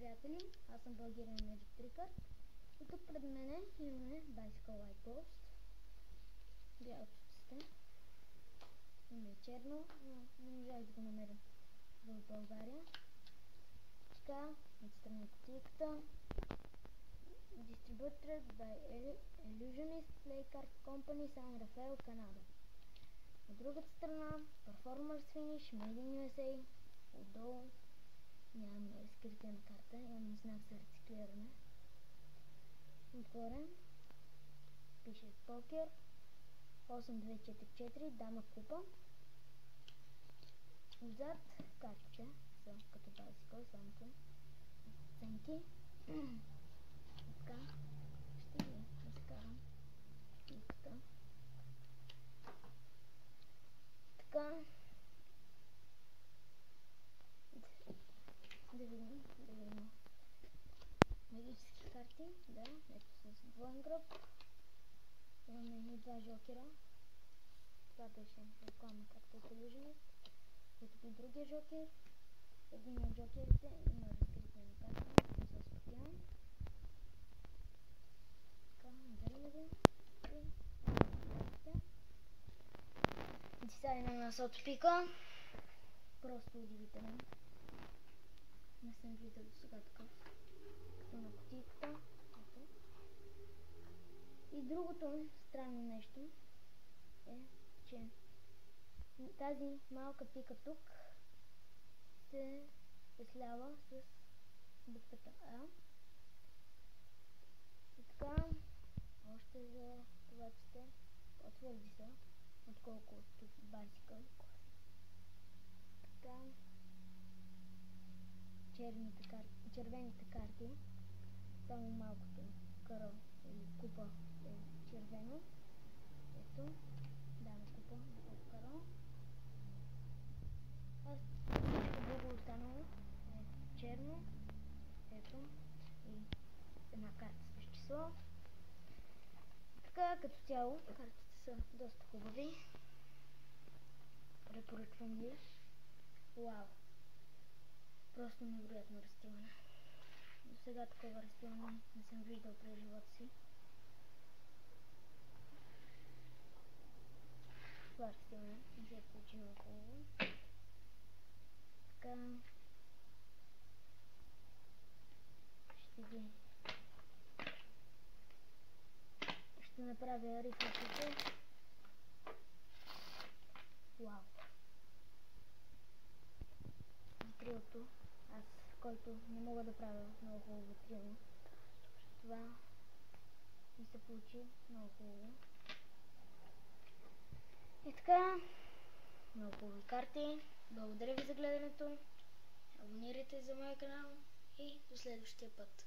приятели, аз съм Бългирен Magic Tricker и тук пред мене имаме Bicycle Light Post. Бял сте. Има и черно, но не можах да го намеря в България. Така, отстрани кутийката. Distributed by Illusionist Play Card Company, San Rafael, Канада. От другата страна, Performers Finish, Made in USA. Отдолу нямаме разкритие на карта, имаме знак за рециклиране. Отгоре пише покер 8244, дама купа. Отзад картите са като Bicycle, само че оценки. Така, ще ги изкарам кутийката. Така, да видим магически карти, да, ето с двоен гръб. Имаме и два жокера. Това беше рекламна карта от Illusionist. Ето и другия жокер. Един от жокерите има разкритие на карта, не се спотивам. Така, вземем го и картите. Дизайна на Сотопика. Просто удивителен. Не съм виждал до сега такъв. Като на кутийката. И другото странно нещо е, че тази малка пика тук се слява с буквата А. И така, още за това, че сте по-твърди са, отколкото Bicycle. Така, червените карти, само малкото каро или купа е червено. Ето, даме купа, друго каро. А всичко друго останало е черно. Ето, и една карта с число. Така, като цяло, картите са доста хубави. Препоръчвам ги. Вау! Просто невероятно разстилане. До сега такова разстилане не съм виждал през живота си. Това разстилане не се е получи много хубаво. Така, ще направя рифлетите. Вау! Трилото, аз, който не мога да правя много хубаво трило, това ми се получи много хубаво. И така, много хубави карти. Благодаря ви за гледането. Абонирайте за моя канал и до следващия път.